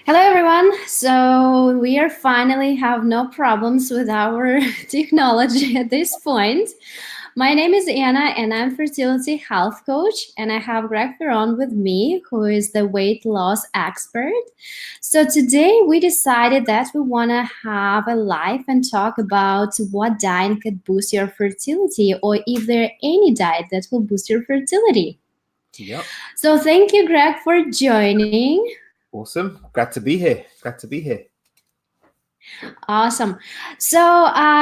Hello everyone. So we are finally have no problems with our technology at this point. My name is Anna and I'm fertility health coach, and I have Greg Ferron with me, who is the weight loss expert. So today we decided that we want to have a live and talk about what diet could boost your fertility, or if there are any diet that will boost your fertility. Yep. So thank you, Greg, for joining. Awesome. Glad to be here. Glad to be here. Awesome. So,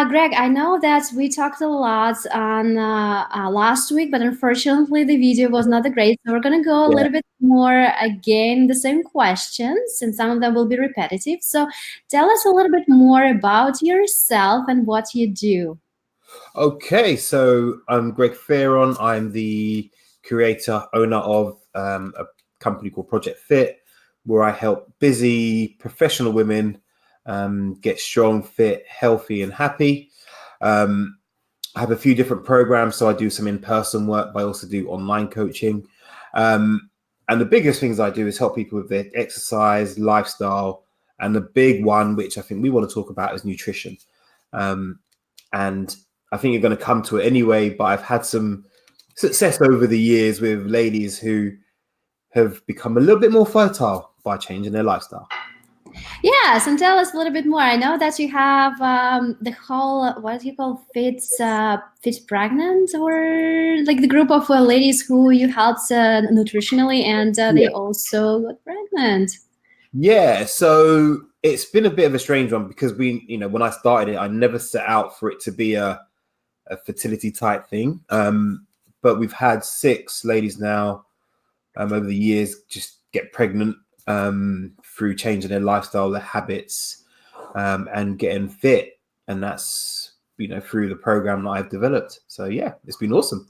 Greg, I know that we talked a lot on last week, but unfortunately the video was not that great. So we're going to go a Yeah. little bit more again, the same questions, and some of them will be repetitive. So tell us a little bit more about yourself and what you do. Okay, so I'm Greg Ferron. I'm the creator, owner of a company called Project Fit, where I help busy professional women get strong, fit, healthy, and happy. I have a few different programs, so I do some in-person work, but I also do online coaching. And the biggest things I do is help people with their exercise, lifestyle, and the big one, which I think we want to talk about, is nutrition. And I think you're going to come to it anyway, but I've had some success over the years with ladies who have become a little bit more fertile by changing their lifestyle. Yes, and tell us a little bit more. I know that you have the whole, what do you call, fit pregnant, or like the group of ladies who you helped nutritionally, and they Yeah. also got pregnant. Yeah, so it's been a bit of a strange one because when I started it, I never set out for it to be a fertility type thing. But we've had 6 ladies now over the years just get pregnant through changing their lifestyle, their habits, and getting fit. And that's, through the program that I've developed. So yeah, it's been awesome.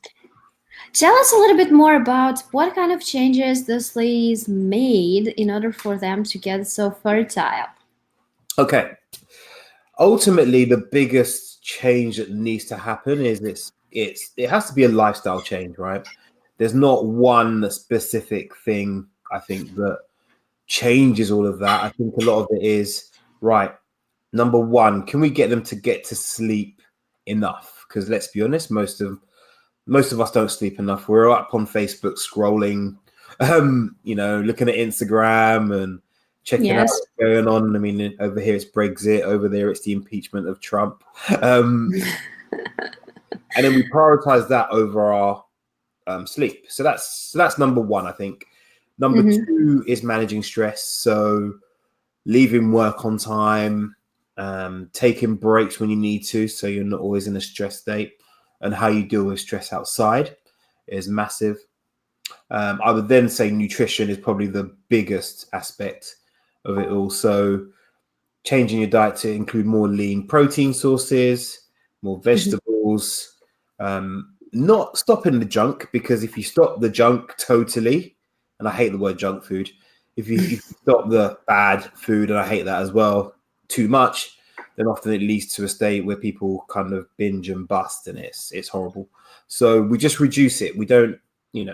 Tell us a little bit more about what kind of changes those ladies made in order for them to get so fertile. Okay. Ultimately, the biggest change that needs to happen is it has to be a lifestyle change, right? There's not one specific thing, I think, that changes all of that. I think a lot of it is, right, number one, can we get them to get to sleep enough? Because let's be honest, most of us don't sleep enough. We're up on Facebook scrolling, looking at Instagram and checking out Yes. what's going on. I mean, over here it's Brexit, over there it's the impeachment of Trump. And then we prioritize that over our sleep. So that's number one, I think. Number Mm-hmm. 2 is managing stress. So leaving work on time, taking breaks when you need to, so you're not always in a stress state, and how you deal with stress outside is massive. I would then say nutrition is probably the biggest aspect of it all. So changing your diet to include more lean protein sources, more vegetables, not stopping the junk, because if you stop the junk totally, and I hate the word junk food, if you stop the bad food, and I hate that as well, too much, then often it leads to a state where people kind of binge and bust, and it's horrible. So we just reduce it. We don't eat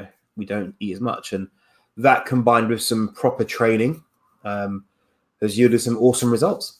as much, and that combined with some proper training has yielded some awesome results.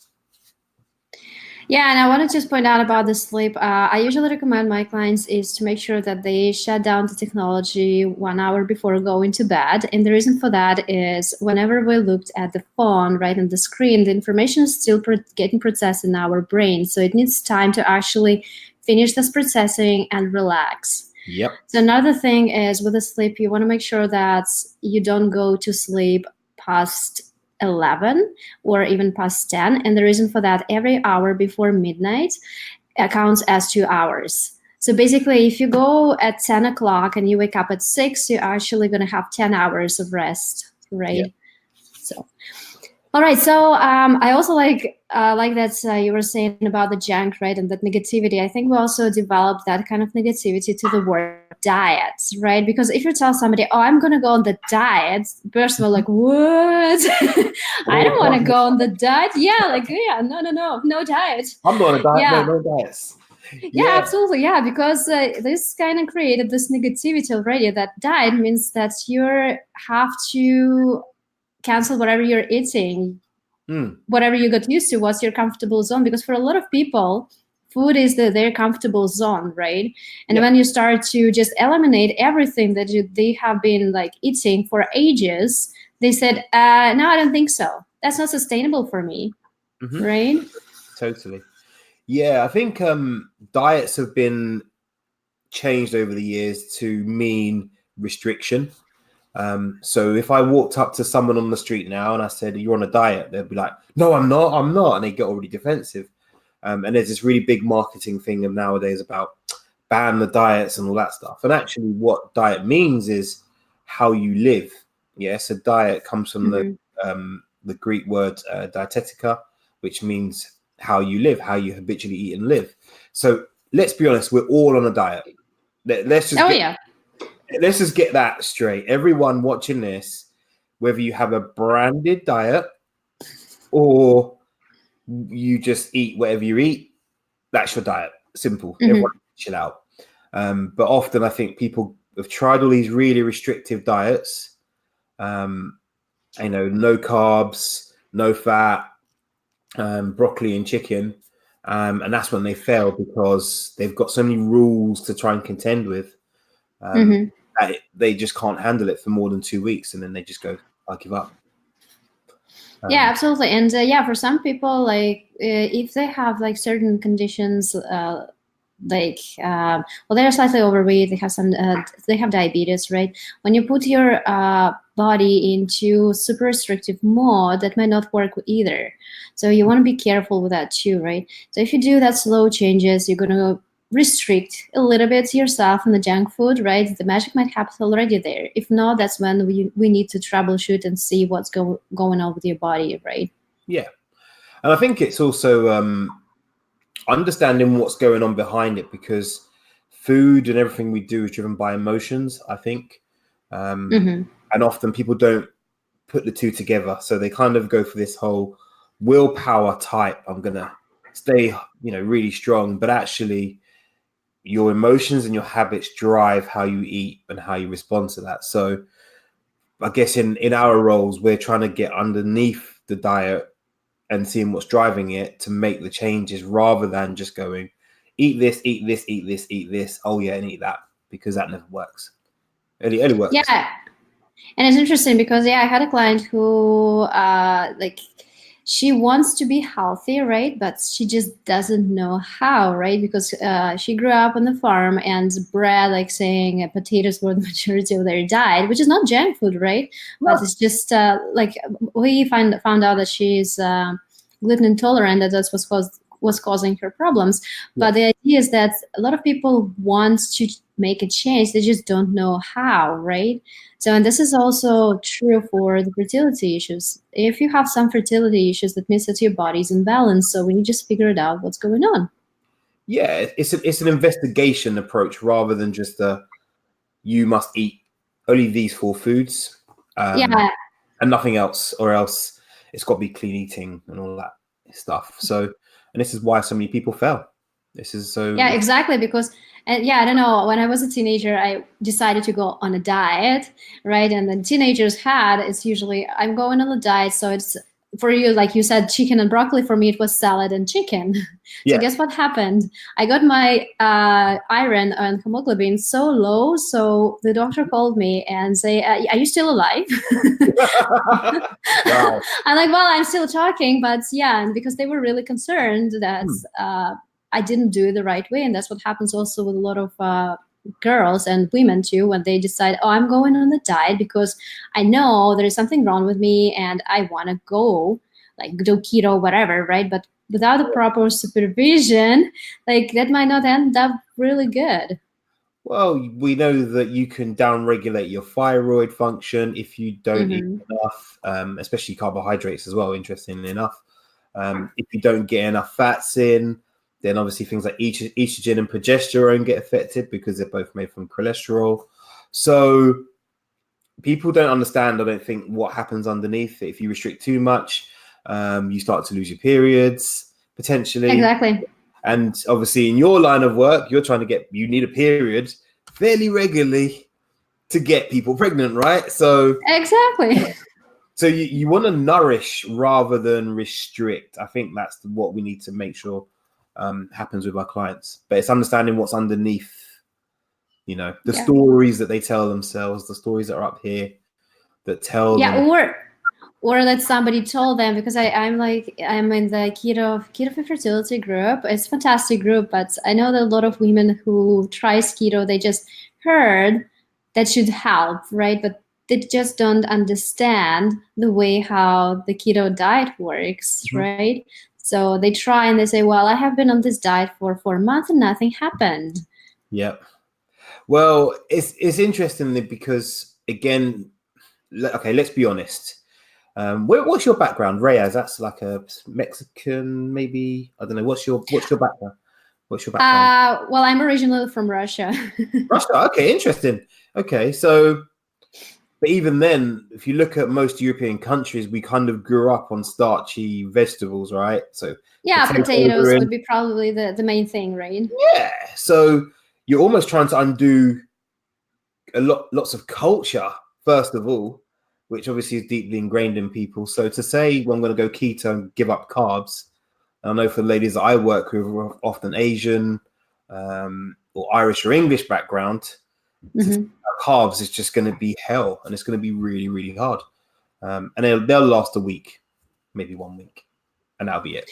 Yeah, and I want to just point out about the sleep. I usually recommend my clients is to make sure that they shut down the technology 1 hour before going to bed. And the reason for that is whenever we looked at the phone, right, on the screen, the information is still getting processed in our brain. So it needs time to actually finish this processing and relax. Yep. So another thing is with the sleep, you want to make sure that you don't go to sleep past 11 or even past 10. And the reason for that, every hour before midnight counts as 2 hours. So basically, if you go at 10 o'clock and you wake up at 6, you're actually going to have 10 hours of rest, right? Yeah. So, all right. So I also like that you were saying about the junk, right, and that negativity. I think we also developed that kind of negativity to the word diets, right? Because if you tell somebody, "Oh, I'm gonna go on the diet," first of all, like, what? I don't want to go on the diet. Yeah, like, yeah, no diet. I'm not on a diet. Yeah, No diets. yeah, Yeah. absolutely. Yeah, because this kind of created this negativity already. That diet means that you have to cancel whatever you're eating. whatever you got used to, what's your comfortable zone? Because for a lot of people, food is their comfortable zone, right? And when you start to just eliminate everything that they have been like eating for ages, they said, no, I don't think so. That's not sustainable for me, right? Totally. Yeah, I think diets have been changed over the years to mean restriction. So if I walked up to someone on the street now and I said, you're on a diet, they'd be like, no, I'm not. And they get already defensive. And there's this really big marketing thing nowadays about ban the diets and all that stuff. And actually what diet means is how you live. Yes, a diet comes from the Greek word dietetica, which means how you live, how you habitually eat and live. So let's be honest, we're all on a diet. Let's just get that straight. Everyone watching this, whether you have a branded diet or you just eat whatever you eat, that's your diet. Simple. Everyone chill out. But often I think people have tried all these really restrictive diets. No carbs, no fat, broccoli and chicken. And that's when they fail because they've got so many rules to try and contend with. That they just can't handle it for more than 2 weeks, and then they just go, "I give up." Yeah, absolutely. And for some people, like if they have like certain conditions, they're slightly overweight, they have diabetes, right? When you put your body into super restrictive mode, that might not work either. So you want to be careful with that too, right? So if you do that slow changes, you're going to restrict a little bit yourself in the junk food, right? The magic might happen already there. If not, that's when we need to troubleshoot and see what's going on with your body, right? Yeah. And I think it's also understanding what's going on behind it, because food and everything we do is driven by emotions, I think. And often people don't put the two together. So they kind of go for this whole willpower type, I'm going to stay, really strong, but actually your emotions and your habits drive how you eat and how you respond to that. So I guess in our roles, we're trying to get underneath the diet and seeing what's driving it to make the changes, rather than just going, eat this, eat this, eat this, eat this. Oh yeah, and eat that, because that never works. It only works. Yeah. And it's interesting because I had a client who she wants to be healthy, right? But she just doesn't know how, right? Because she grew up on the farm and bred, like saying potatoes were the majority of their diet, which is not junk food, right? No. But it's just we found out that she's gluten intolerant, that's was causing her problems. Yeah. But the idea is that a lot of people want to make a change, they just don't know how, right? So, and this is also true for the fertility issues. If you have some fertility issues, that means that your body's in balance. So we need to just figure it out what's going on. Yeah, it's an investigation approach rather than just you must eat only these 4 foods and nothing else, or else it's got to be clean eating and all that stuff. So, and this is why so many people fail. This is so... Yeah, exactly, because... And I don't know, when I was a teenager, I decided to go on a diet, right? And then teenagers it's usually, I'm going on a diet. So it's, for you, like you said, chicken and broccoli. For me, it was salad and chicken. So guess what happened? I got my iron and hemoglobin so low. So the doctor called me and say, are you still alive? Wow. I'm like, well, I'm still talking, but and because they were really concerned that I didn't do it the right way. And that's what happens also with a lot of girls and women too, when they decide, I'm going on a diet because I know there is something wrong with me and I want to go like do keto, whatever, right? But without the proper supervision, like that might not end up really good. Well, we know that you can downregulate your thyroid function if you don't eat enough, especially carbohydrates as well, interestingly enough. If you don't get enough fats in, then obviously things like estrogen and progesterone get affected because they're both made from cholesterol. So people don't understand, I don't think, what happens underneath. If you restrict too much, you start to lose your periods, potentially. Exactly. And obviously in your line of work, you need a period fairly regularly to get people pregnant, right? So exactly. So you want to nourish rather than restrict. I think that's what we need to make sure happens with our clients. But it's understanding what's underneath, you know, the stories that they tell themselves, the stories that are up here that tell them. Or that somebody told them, because I'm in the keto for fertility group. It's a fantastic group, but I know that a lot of women who tries keto, they just heard that should help, right? But they just don't understand the way how the keto diet works, right? So they try and they say, well, I have been on this diet for 4 months and nothing happened. Yep. Well, it's interesting because, again, okay, let's be honest. What's your background, Reyes? That's like a Mexican, maybe. I don't know. What's your background? What's your background? Well, I'm originally from Russia. Russia. Okay, interesting. Okay, so, but even then, if you look at most European countries, we kind of grew up on starchy vegetables, right? So yeah, potatoes would be probably the main thing, right? Yeah. So you're almost trying to undo lots of culture, first of all, which obviously is deeply ingrained in people. So to say, well, I'm going to go keto and give up carbs, I know for the ladies that I work with are often Asian or Irish or English background, carbs is just going to be hell, and it's going to be really, really hard. And they'll last a week, maybe 1 week, and that'll be it.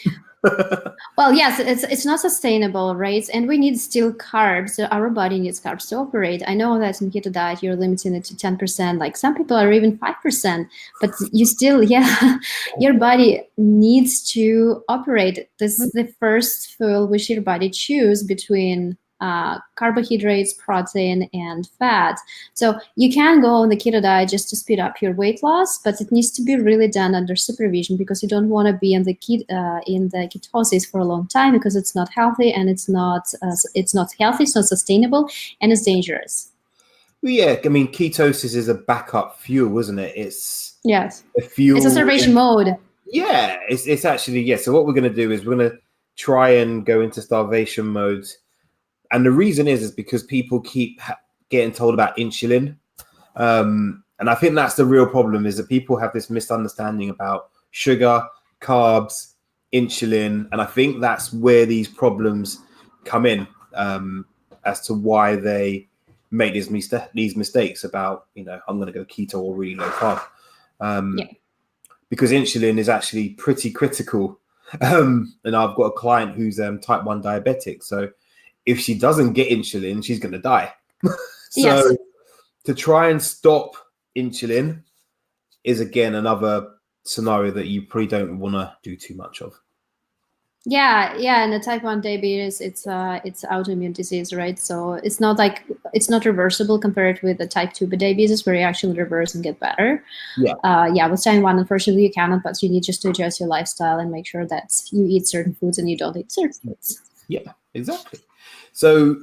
Well, yes, it's not sustainable, right? And we need still carbs. So our body needs carbs to operate. I know that in keto diet, you're limiting it to 10%. Like some people are even 5%, but you still, your body needs to operate. This is the first fuel which your body choose between carbohydrates, protein, and fat. So you can go on the keto diet just to speed up your weight loss, but it needs to be really done under supervision, because you don't want to be in the ketosis for a long time, because it's not healthy, and it's not healthy, it's not sustainable, and it's dangerous. Well, yeah, I mean, ketosis is a backup fuel, isn't it? It's a fuel. It's a starvation mode. Yeah, it's actually So what we're going to do is we're going to try and go into starvation mode. And the reason is because people keep getting told about insulin. And I think that's the real problem, is that people have this misunderstanding about sugar, carbs, insulin. And I think that's where these problems come in, as to why they make these mistakes about, I'm going to go keto or really low carb. Because insulin is actually pretty critical. And I've got a client who's type 1 diabetic. So if she doesn't get insulin, she's going to die. So to try and stop insulin is, again, another scenario that you probably don't want to do too much of. Yeah, and the type 1 diabetes, it's autoimmune disease, right? So it's not reversible compared with the type 2 diabetes, where you actually reverse and get better. With type 1, unfortunately, you cannot, but you need just to adjust your lifestyle and make sure that you eat certain foods and you don't eat certain foods. Yeah, exactly. So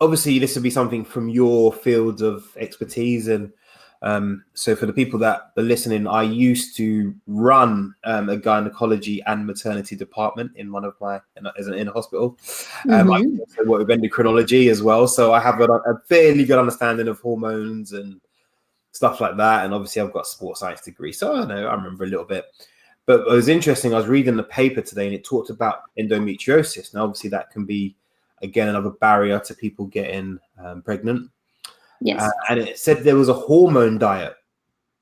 obviously this would be something from your field of expertise. And so for the people that are listening, I used to run a gynecology and maternity department in one of my, in a hospital. I also work with endocrinology as well. So I have a fairly good understanding of hormones and stuff like that. And obviously I've got a sports science degree. So I remember a little bit. But it was interesting. I was reading the paper today, and it talked about endometriosis. Now, obviously, that can be, again, another barrier to people getting pregnant. Yes. And it said there was a hormone diet.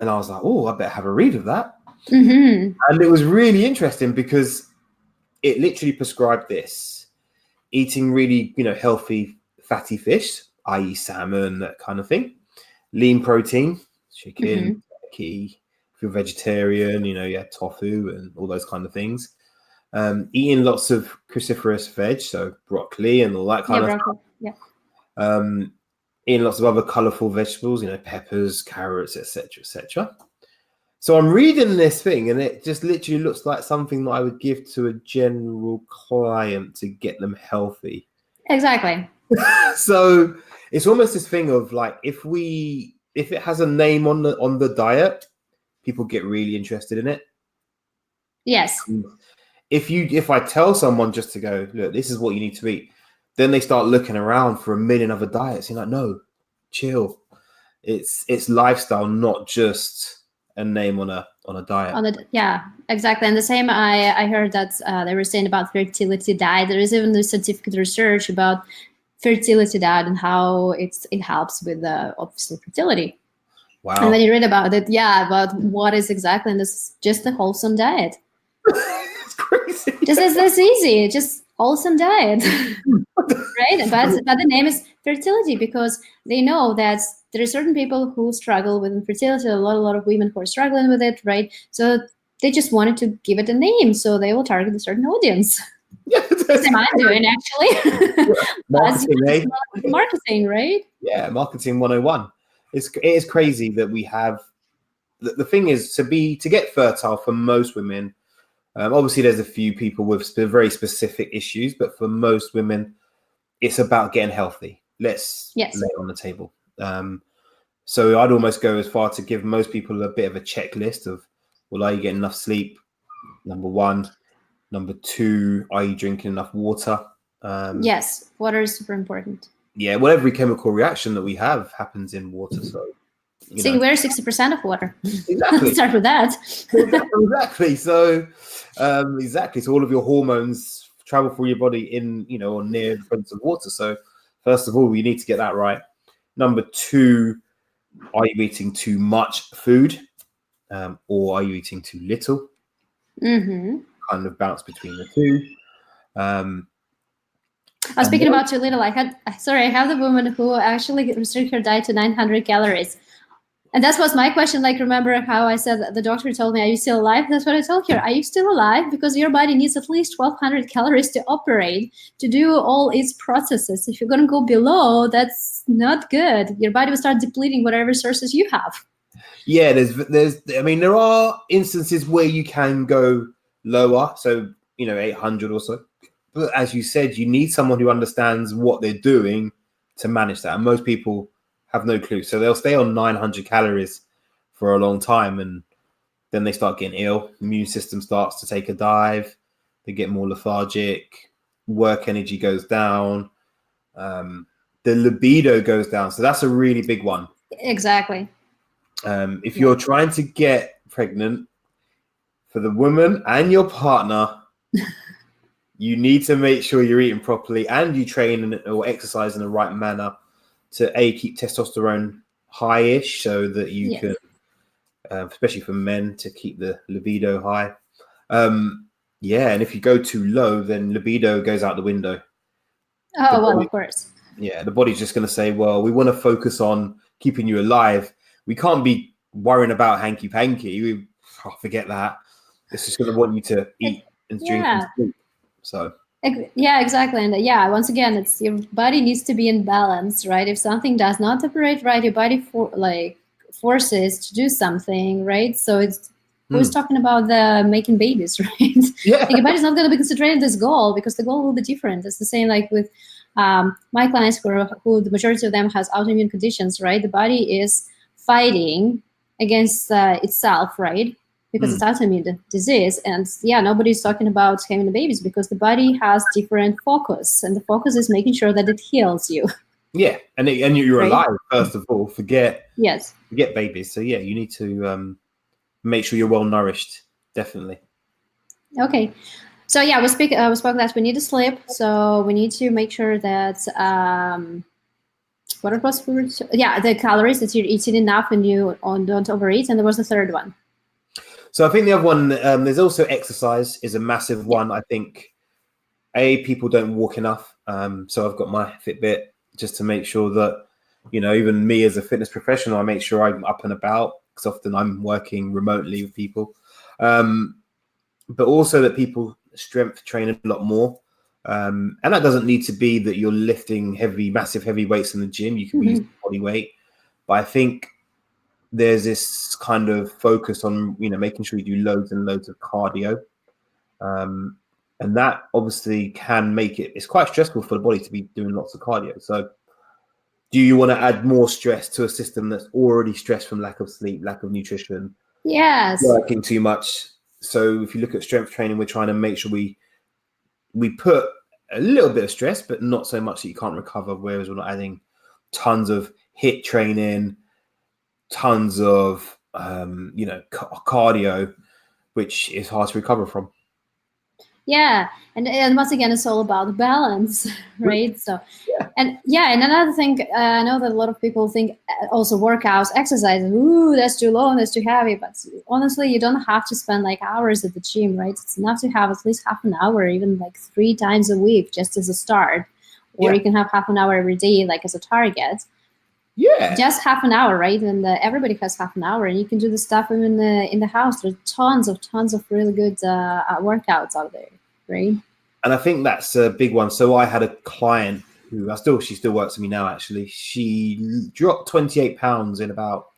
And I was like, oh, I better have a read of that. And it was really interesting because it literally prescribed this: eating really, healthy, fatty fish, i.e. salmon, that kind of thing, lean protein, chicken, turkey. If you're vegetarian, tofu and all those kind of things. Eating lots of cruciferous veg, so broccoli and all that kind of stuff. Eating lots of other colorful vegetables, peppers, carrots, etc., etc. So I'm reading this thing, and it just literally looks like something that I would give to a general client to get them healthy. Exactly. So it's almost this thing of like, if it has a name on the diet, people get really interested in it. Yes. If I tell someone just to go, look, this is what you need to eat, then they start looking around for a million other diets. You're like, no, chill. It's lifestyle, not just a name on a diet. Yeah, exactly. And the same, I heard that they were saying about fertility diet. There is even the scientific research about fertility diet and how it helps with obviously fertility. Wow. And when you read about it, about what is exactly, and this is just a wholesome diet. It's crazy. Just as this easy, just wholesome diet. Right? But the name is fertility because they know that there are certain people who struggle with infertility, a lot of women who are struggling with it, right? So they just wanted to give it a name, so they will target a certain audience. Yeah, Same I'm doing actually. Marketing, marketing, right? Yeah, marketing 101. It is crazy that we have. The thing is to get fertile for most women. Obviously, there's a few people with very specific issues, but for most women, it's about getting healthy. Let's lay it on the table. So I'd almost go as far to give most people a bit of a checklist of, well, are you getting enough sleep? Number one. Number two, are you drinking enough water? Yes, water is super important. Yeah, well, every chemical reaction that we have happens in water. So, we're 60% of water. Exactly. Start with that. Exactly. So, So all of your hormones travel through your body in, or near the presence of water. So, first of all, you need to get that right. Number two, are you eating too much food, or are you eating too little? Mm-hmm. Kind of bounce between the two. I was speaking about too little. I have the woman who actually restricted her diet to 900 calories. And that was my question. Like, remember how I said the doctor told me, are you still alive? That's what I told her. Are you still alive? Because your body needs at least 1,200 calories to operate, to do all its processes. If you're going to go below, that's not good. Your body will start depleting whatever resources you have. Yeah, there are instances where you can go lower. So, 800 or so. But as you said, you need someone who understands what they're doing to manage that. And most people have no clue. So they'll stay on 900 calories for a long time, and then they start getting ill. The immune system starts to take a dive. They get more lethargic. Work energy goes down. The libido goes down. So that's a really big one. Exactly. If you're trying to get pregnant, for the woman and your partner, you need to make sure you're eating properly and you train or exercise in the right manner to keep testosterone high-ish, so that you can, especially for men, to keep the libido high. And if you go too low, then libido goes out the window. Oh, well, of course. Yeah, the body's just going to say, well, we want to focus on keeping you alive. We can't be worrying about hanky-panky. Forget that. It's just going to want you to eat and drink and sleep. So. Yeah, exactly. And once again, it's your body needs to be in balance, right? If something does not operate right, your body forces to do something, right? So it's who's talking about the making babies, right? Yeah. Your body's not going to be concentrating this goal because the goal will be different. It's the same like with my clients who the majority of them has autoimmune conditions, right? The body is fighting against itself, right? Because it's autoimmune disease. And nobody's talking about having babies because the body has different focus, and the focus is making sure that it heals you. Yeah, and you're alive, first of all. Forget babies. So you need to make sure you're well nourished, definitely. Okay. So we spoke that we need to sleep, so we need to make sure that what it was the calories, that you're eating enough and you don't overeat. And there was a third one. So I think the other one, there's also exercise is a massive one. I think people don't walk enough. So I've got my Fitbit just to make sure that, even me as a fitness professional, I make sure I'm up and about, because often I'm working remotely with people. But also that people strength train a lot more. And that doesn't need to be that you're lifting massive heavy weights in the gym. You can be using body weight. But I think there's this kind of focus on, making sure you do loads and loads of cardio. And that obviously can make it's quite stressful for the body to be doing lots of cardio. So do you want to add more stress to a system that's already stressed from lack of sleep, lack of nutrition, working too much? So if you look at strength training, we're trying to make sure we put a little bit of stress, but not so much that you can't recover, whereas we're not adding tons of HIIT training, tons of cardio, which is hard to recover from. Yeah, and once again, it's all about balance, right? So, Yeah. and another thing, I know that a lot of people think also workouts, exercise, ooh, that's too long, that's too heavy. But honestly, you don't have to spend like hours at the gym, right? It's enough to have at least half an hour, even like 3 times a week, just as a start. Or you can have half an hour every day, like as a target. Yeah. Just half an hour, right? And everybody has half an hour, and you can do the stuff in the house. There's tons of really good workouts out there, right? And I think that's a big one. So I had a client who she still works for me now. Actually, she dropped 28 pounds in about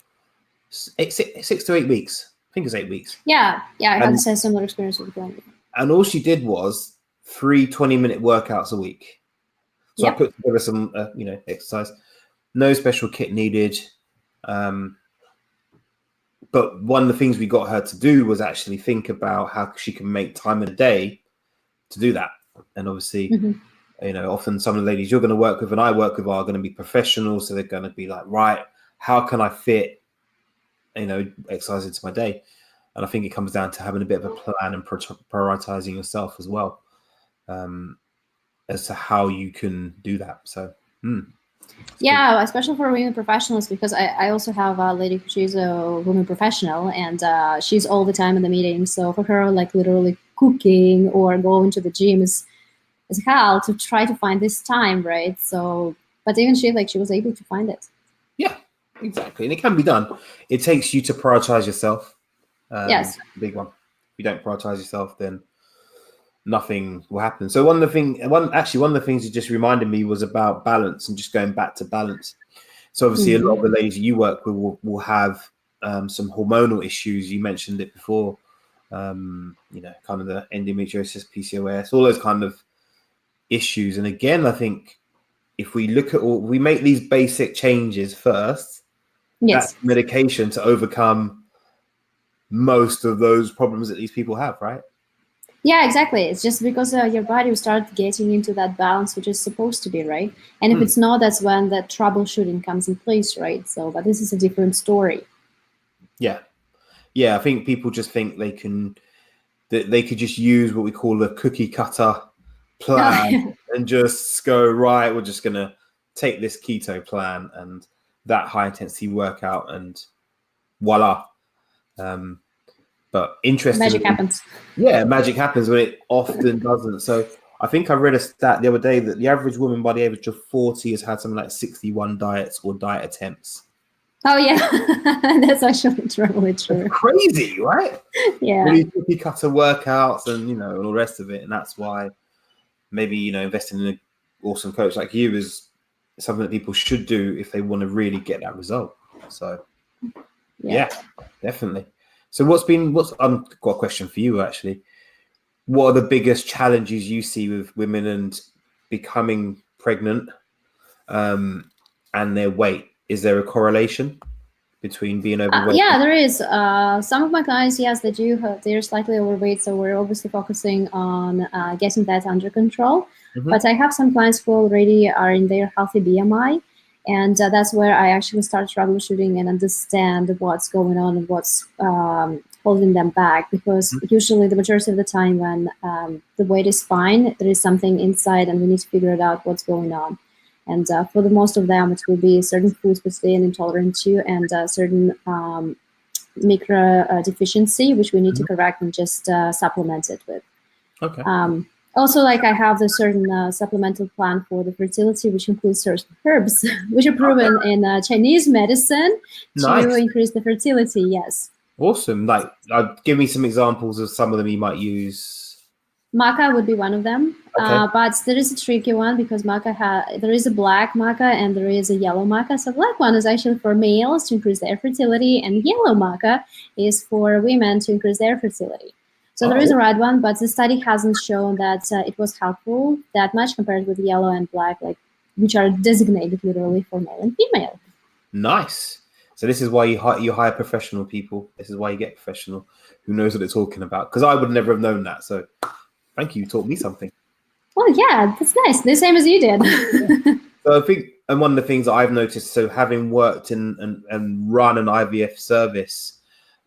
6 to 8 weeks. I think it's 8 weeks. Yeah, I had a similar experience with going. And all she did was 3 20-minute workouts a week. So I put together some, exercise. No special kit needed. But one of the things we got her to do was actually think about how she can make time in a day to do that. And obviously, often some of the ladies you're going to work with and I work with are going to be professionals. So they're going to be like, right, how can I fit, exercise into my day? And I think it comes down to having a bit of a plan and prioritizing yourself as well, as to how you can do that. So, yeah, especially for women professionals, because I also have a lady who she's a woman professional, and she's all the time in the meeting. So for her, like literally cooking or going to the gym is hell to try to find this time, right? So, but even she was able to find it. Yeah, exactly, and it can be done. It takes you to prioritize yourself. Yes, big one. If you don't prioritize yourself, then nothing will happen. So one of the things you just reminded me was about balance and just going back to balance. So obviously, a lot of the ladies you work with will have some hormonal issues. You mentioned it before, kind of the endometriosis, PCOS, all those kind of issues. And again, I think if we look at we make these basic changes first, that's medication to overcome most of those problems that these people have, right? Yeah, exactly. It's just because your body will start getting into that balance, which is supposed to be, right? And if it's not, that's when the troubleshooting comes in place, right? So, but this is a different story. Yeah. I think people just think they could just use what we call a cookie cutter plan and just go, right, we're just going to take this keto plan and that high intensity workout and voila. But interesting. Magic happens. Yeah, magic happens when it often doesn't. So I think I read a stat the other day that the average woman by the age of 40 has had something like 61 diets or diet attempts. Oh yeah, that's actually totally true. That's crazy, right? Yeah. Really cookie cutter workouts and all the rest of it, and that's why maybe investing in an awesome coach like you is something that people should do if they want to really get that result. So yeah definitely. So I've got a question for you actually. What are the biggest challenges you see with women and becoming pregnant and their weight? Is there a correlation between being overweight? Yeah, there is. Some of my clients, yes, they're slightly overweight, so we're obviously focusing on getting that under control. But I have some clients who already are in their healthy BMI, and that's where I actually start troubleshooting and understand what's going on and what's holding them back. Because usually the majority of the time when the weight is fine, there is something inside and we need to figure it out what's going on. And for the most of them, it will be certain foods which they are intolerant to and certain micro deficiency, which we need to correct and just supplement it with. Okay. Also, I have the certain supplemental plan for the fertility, which includes certain herbs, which are proven in Chinese medicine to increase the fertility. Yes. Awesome. Give me some examples of some of them you might use. Maca would be one of them, but there is a tricky one because there is a black maca and there is a yellow maca. So black one is actually for males to increase their fertility, and yellow maca is for women to increase their fertility. So there is a red one, but the study hasn't shown that it was helpful that much compared with yellow and black, which are designated literally for male and female. Nice. So this is why you hire professional people. This is why you get professional who knows what they're talking about. Because I would never have known that. So thank you. You taught me something. Well, yeah, that's nice. The same as you did. So I think, and one of the things that I've noticed, so having worked and run an IVF service,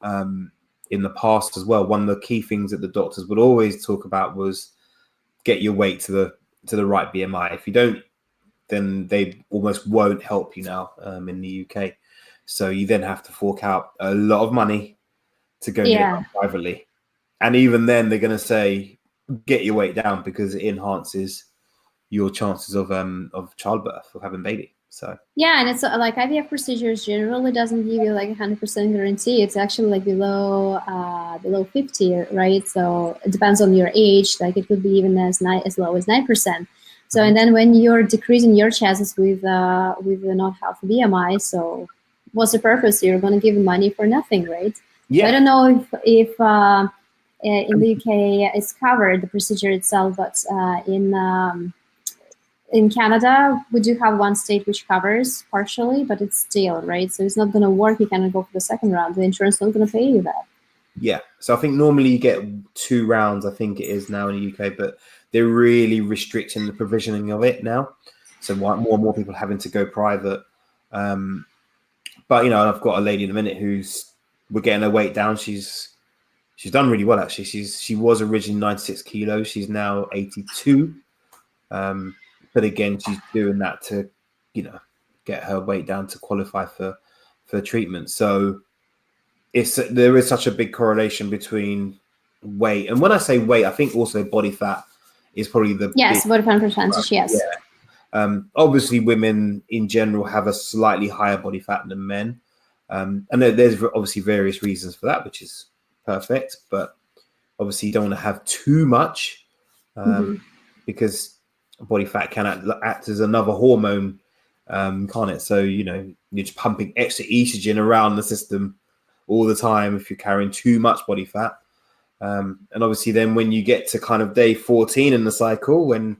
in the past as well, one of the key things that the doctors would always talk about was get your weight to the right BMI. If you don't, then they almost won't help you now in the UK. So you then have to fork out a lot of money to go and get it done privately. And even then, they're going to say, get your weight down because it enhances your chances of childbirth, of having a baby. So yeah, and it's like IVF procedures generally doesn't give you like 100% guarantee. It's actually like below 50, right? So it depends on your age. Like it could be even as low as 9%. So and then when you're decreasing your chances with the not healthy BMI, so what's the purpose? You're going to give money for nothing, right? yeah, So I don't know if in the UK it's covered, the procedure itself, but in Canada, we do have one state which covers partially, but it's still, right? So it's not going to work. You cannot go for the second round. The insurance is not going to pay you that. Yeah. So I think normally you get 2 rounds, I think it is now in the UK, but they're really restricting the provisioning of it now. So more and more people having to go private. But, I've got a lady in a minute we're getting her weight down. She's done really well, actually. She was originally 96 kilos. She's now 82. But again, she's doing that to, get her weight down to qualify for treatment. So there is such a big correlation between weight. And when I say weight, I think also body fat is probably the body fat percentage, yes. Yeah. Obviously, women in general have a slightly higher body fat than men. And there's obviously various reasons for that, which is perfect. But obviously, you don't want to have too much because body fat can act as another hormone, can't it? So, you're just pumping extra estrogen around the system all the time if you're carrying too much body fat. And obviously then when you get to kind of day 14 in the cycle, when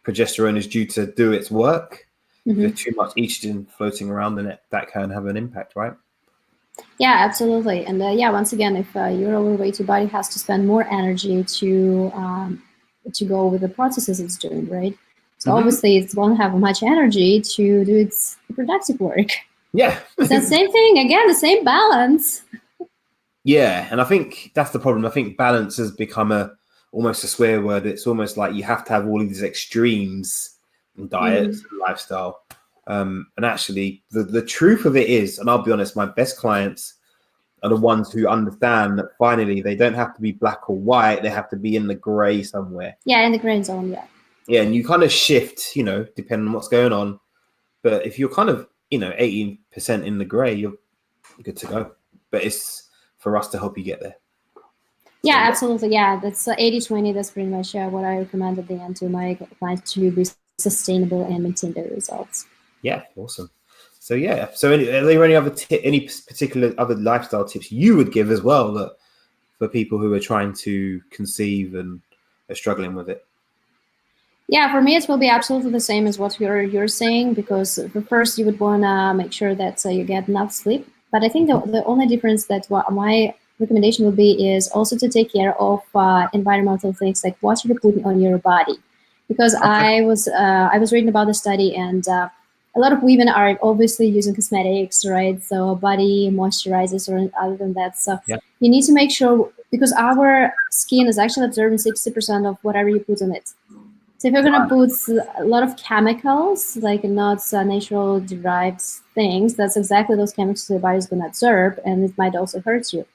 progesterone is due to do its work, if there's too much estrogen floating around, then that can have an impact, right? Yeah, absolutely. And once again, if you're overweight, your body has to spend more energy to go with the processes it's doing, right? So obviously it won't have much energy to do its reproductive work. Yeah. It's the same thing, again, the same balance. Yeah, and I think that's the problem. I think balance has become almost a swear word. It's almost like you have to have all these extremes in diets and lifestyle. And actually, the truth of it is, and I'll be honest, my best clients are the ones who understand that finally they don't have to be black or white. They have to be in the gray somewhere. Yeah, in the gray zone, yeah. Yeah, and you kind of shift, depending on what's going on. But if you're kind of, 18% in the gray, you're good to go. But it's for us to help you get there. Yeah, absolutely. Yeah, that's 80-20. That's pretty much what I recommend at the end to my clients to be sustainable and maintain their results. Yeah, awesome. So yeah, so are there any particular other lifestyle tips you would give as well that for people who are trying to conceive and are struggling with it? Yeah, for me, it will be absolutely the same as what you're saying, because first you would want to make sure that you get enough sleep. But I think the only difference that my recommendation would be is also to take care of environmental things like what you're putting on your body. Because I was reading about the study, and a lot of women are obviously using cosmetics, right? So body moisturizers or other than that. So you need to make sure, because our skin is actually absorbing 60% of whatever you put on it. So if you're going to put a lot of chemicals, like not natural derived things, that's exactly those chemicals the body is going to absorb, and it might also hurt you.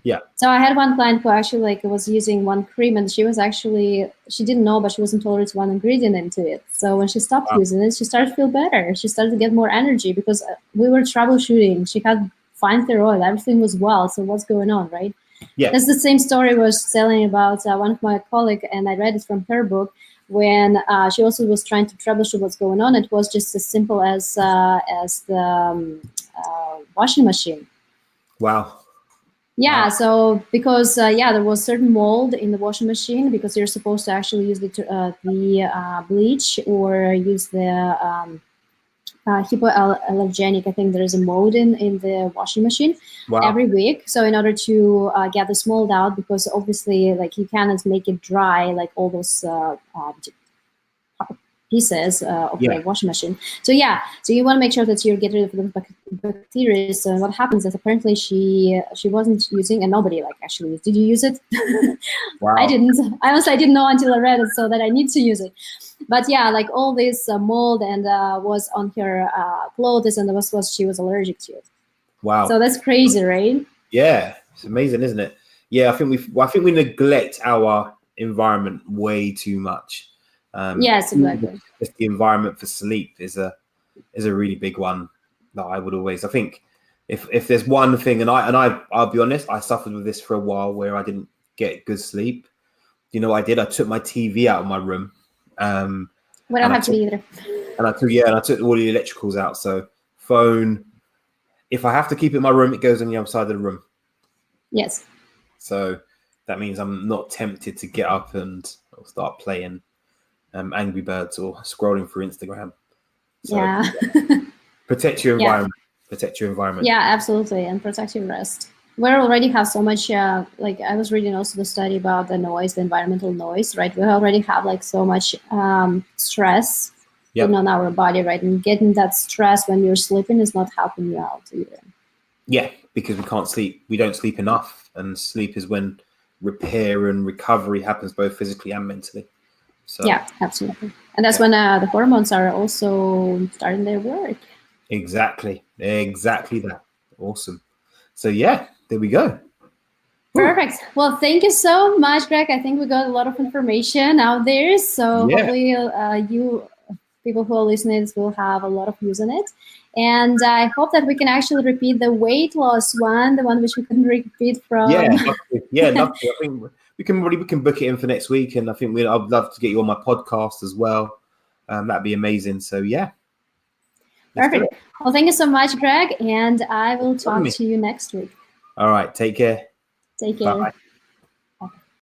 Yeah. So I had one client who actually was using one cream, and she didn't know, but she wasn't tolerant to one ingredient into it. So when she stopped using it, she started to feel better. She started to get more energy because we were troubleshooting. She had fine thyroid. Everything was well. So what's going on, right? Yeah. That's the same story I was telling about one of my colleagues, and I read it from her book. When she also was trying to troubleshoot what's going on, it was just as simple as the washing machine. Wow. Yeah, so because there was certain mold in the washing machine, because you're supposed to actually use the bleach or use the hypoallergenic. I think there is a mold in the washing machine every week. So in order to get this mold out, because obviously like you cannot make it dry, like all those pieces of Yeah. the washing machine. So you want to make sure that you get rid of the bacteria. So what happens is apparently she wasn't using, and nobody like actually used. Did you use it? Wow. I didn't. I honestly didn't know until I read it, so that I need to use it. But yeah, like all this mold and was on her clothes, and that was what she was allergic to. Wow. So that's crazy, right? Yeah, it's amazing, isn't it? Yeah, I think we neglect our environment way too much. Yes, exactly. Just the environment for sleep is a really big one that I would always. I think if there's one thing, and I'll be honest, I suffered with this for a while where I didn't get good sleep. You know what I did? I took my TV out of my room. We don't have to be either. And I took all the electricals out. So phone, if I have to keep it in my room, it goes on the other side of the room. Yes. So that means I'm not tempted to get up and start playing Angry Birds or scrolling through Instagram. So, yeah. Protect your environment. Yeah. Protect your environment. Yeah, absolutely, and protect your rest. We already have so much. Like I was reading also the study about the noise, the environmental noise. Right, we already have like so much stress putting on our body, right, and getting that stress when you're sleeping is not helping you out either. Yeah, because we can't sleep. We don't sleep enough, and sleep is when repair and recovery happens both physically and mentally. So yeah, absolutely, and that's when the hormones are also starting their work. Exactly that. Awesome. So yeah, there we go. Perfect. Well, thank you so much, Greg. I think we got a lot of information out there. So hopefully you people who are listening will have a lot of use in it. And I hope that we can actually repeat the weight loss one, the one which we couldn't repeat from. Yeah, love to. I think we can book it in for next week, and I think I'd love to get you on my podcast as well. That'd be amazing. So yeah. Perfect. Well, thank you so much, Greg, and I will talk to you next week. All right. Take care. Take care. Bye.